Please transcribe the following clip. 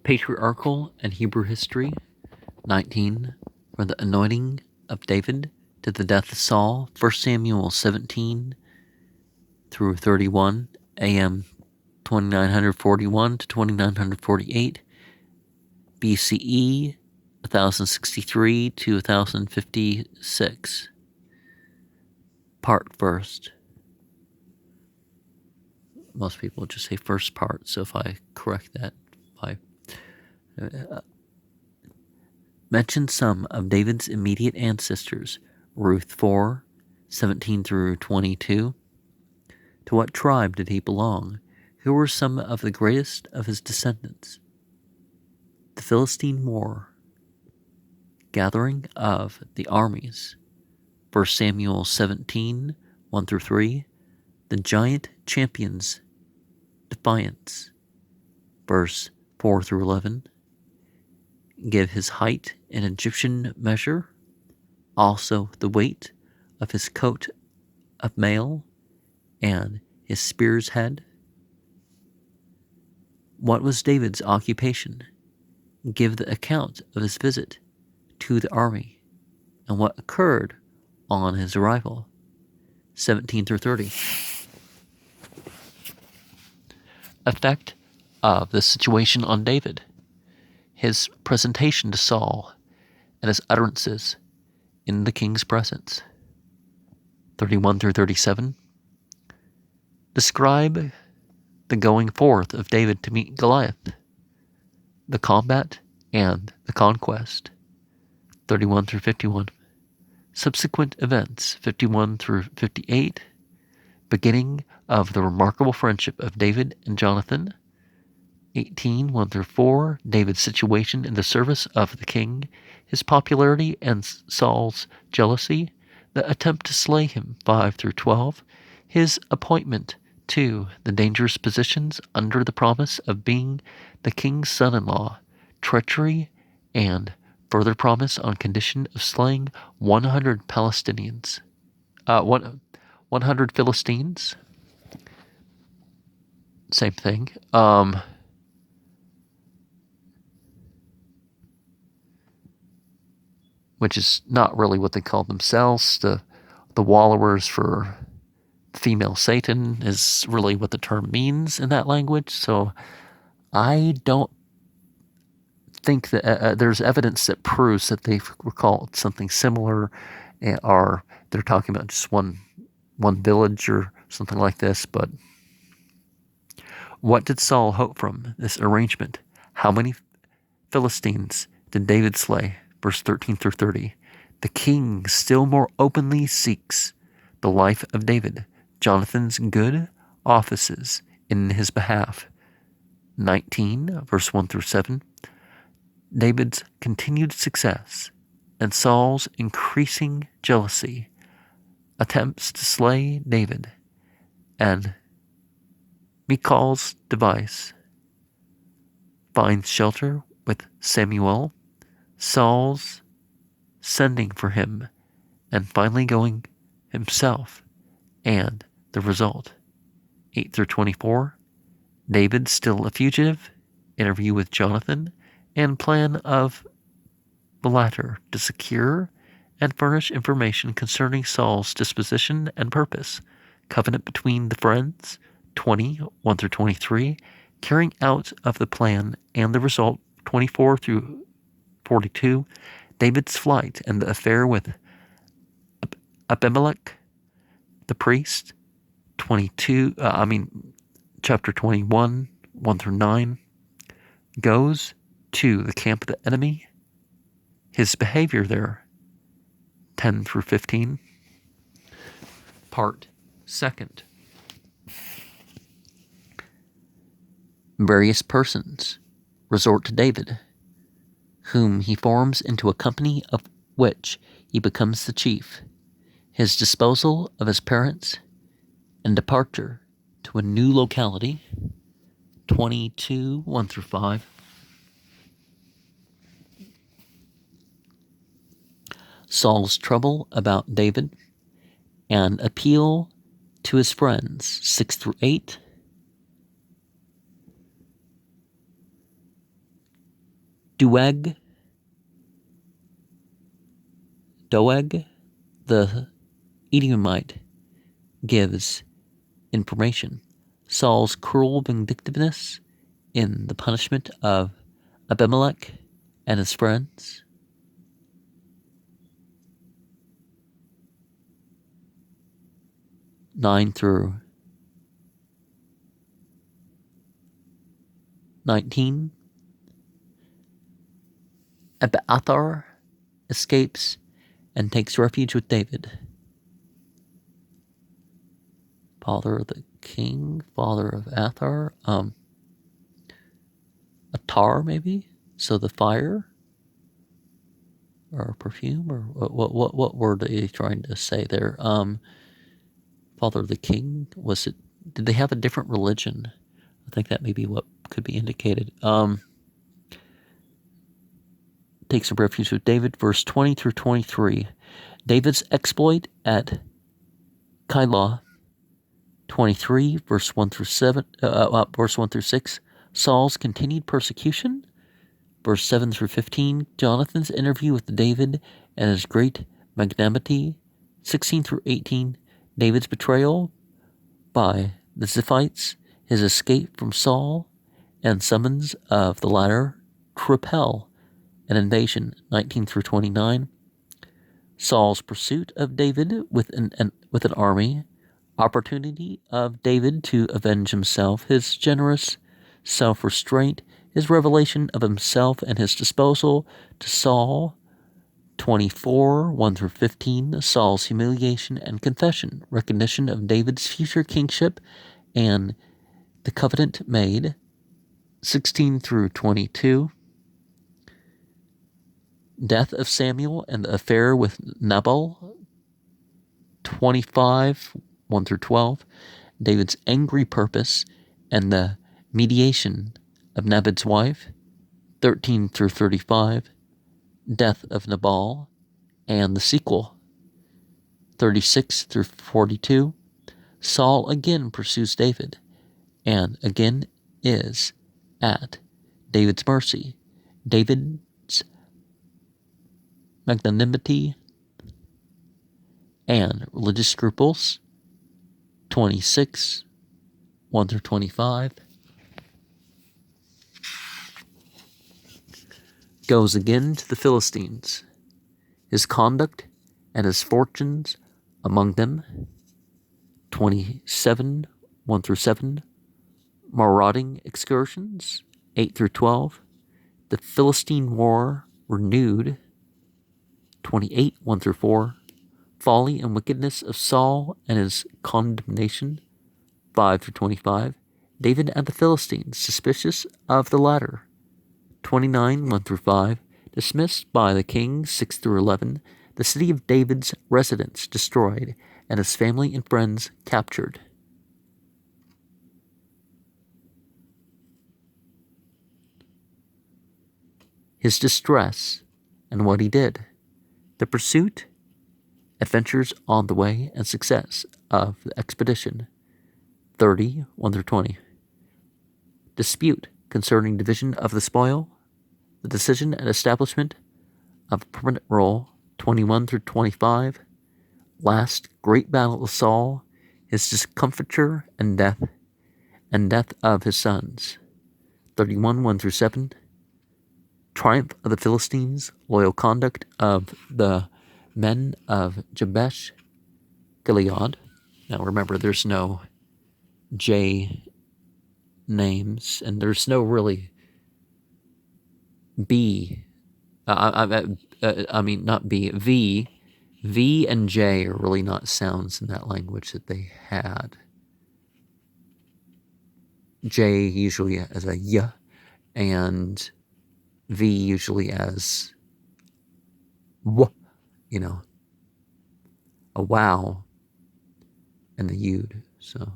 Patriarchal and Hebrew History. 19. From the anointing of David to the death of Saul. 1 Samuel 17 through 31. AM 2941 to 2948. BCE 1063 to 1056. Part first. Most people just say first part, so if I correct that, I mention some of David's immediate ancestors. Ruth 4, 17 through 22. To what tribe did he belong? Who were some of the greatest of his descendants? The Philistine War. Gathering of the armies. 1 Samuel 17, 1 through 3. The giant champions. Defiance. Verse 4 through 11. Give his height in Egyptian measure, also the weight of his coat of mail and his spear's head. What was David's occupation? Give the account of his visit to the army and what occurred on his arrival. 17 through 30. Effect of the situation on David. His presentation to Saul and his utterances in the king's presence. 31 through 37. Describe the going forth of David to meet Goliath, the combat and the conquest. 31 through 51. Subsequent events. 51 through 58. Beginning of the remarkable friendship of David and Jonathan. 18, 1 through 4, David's situation in the service of the king, his popularity and Saul's jealousy, the attempt to slay him, 5 through 12, his appointment to the dangerous positions under the promise of being the king's son-in-law, treachery, and further promise on condition of slaying 100 Palestinians, 100 Philistines, same thing, which is not really what they call themselves. The wallowers for female Satan is really what the term means in that language. So I don't think that there's evidence that proves that they were called something similar, or they're talking about just one village or something like this. But what did Saul hope from this arrangement? How many Philistines did David slay? Verse 13 through 30. The king still more openly seeks the life of David, Jonathan's good offices in his behalf. 19, verse 1 through 7. David's continued success and Saul's increasing jealousy, attempts to slay David, and Michal's device finds shelter with Samuel, Saul's sending for him, and finally going himself, and the result. 8 through 24, David still a fugitive, interview with Jonathan, and plan of the latter to secure and furnish information concerning Saul's disposition and purpose, covenant between the friends, 20, 1 through 23, carrying out of the plan and the result, 24 through 42, David's flight and the affair with Abimelech, the priest, chapter 21, 1 through 9, goes to the camp of the enemy, his behavior there, 10 through 15. Part second. Various persons resort to David, whom he forms into a company of which he becomes the chief, his disposal of his parents, and departure to a new locality, 22, 1 through 5. Saul's trouble about David, and appeal to his friends, 6 through 8. Doeg, the Edomite, gives information. Saul's cruel vindictiveness in the punishment of Abimelech and his friends. Nine through 19. Abiathar escapes and takes refuge with David. Father of the king, father of Athar, Atar maybe? So the fire? Or perfume? Or what word are you trying to say there? Father of the king? Was it, did they have a different religion? I think that may be what could be indicated. Takes refuge with David, verse 20 through 23. David's exploit at Keilah, 23, verse 1 through 6. Saul's continued persecution, verse 7 through 15. Jonathan's interview with David and his great magnanimity, 16 through 18. David's betrayal by the Ziphites, his escape from Saul, and summons of the latter to repel an invasion, 19 through 29. Saul's pursuit of David with an army, opportunity of David to avenge himself, his generous self-restraint, his revelation of himself and his disposal to Saul, 24, 1 through 15, Saul's humiliation and confession, recognition of David's future kingship and the covenant made, 16 through 22, death of Samuel and the affair with Nabal, 25, 1 through 12, David's angry purpose and the mediation of Nabal's wife, 13 through 35, death of Nabal, and the sequel, 36 through 42. Saul again pursues David, and again is at David's mercy. David's magnanimity and religious scruples, 26, 1 through 25. Goes again to the Philistines, his conduct and his fortunes among them, 27, 1 through 7. Marauding excursions, 8 through 12. The Philistine war renewed, 28, 1 through 4. Folly and wickedness of Saul and his condemnation, 5 through 25. David and the Philistines, suspicious of the latter, 29, 1 through 5. Dismissed by the king, 6 through 11. The city of David's residence destroyed, and his family and friends captured. His distress and what he did. The pursuit, adventures on the way, and success of the expedition, 30, 1 through 20. Dispute concerning division of the spoil, the decision and establishment of a permanent rule, 21 through 25. Last great battle of Saul, his discomfiture and death of his sons, 31, 1 through 7. Triumph of the Philistines, loyal conduct of the men of Jabesh Gilead. Now remember, there's no J names, and there's no really B. Not B. V. V and J are really not sounds in that language that they had. J usually as a Y, and V usually as W, a wow, and the Yud. So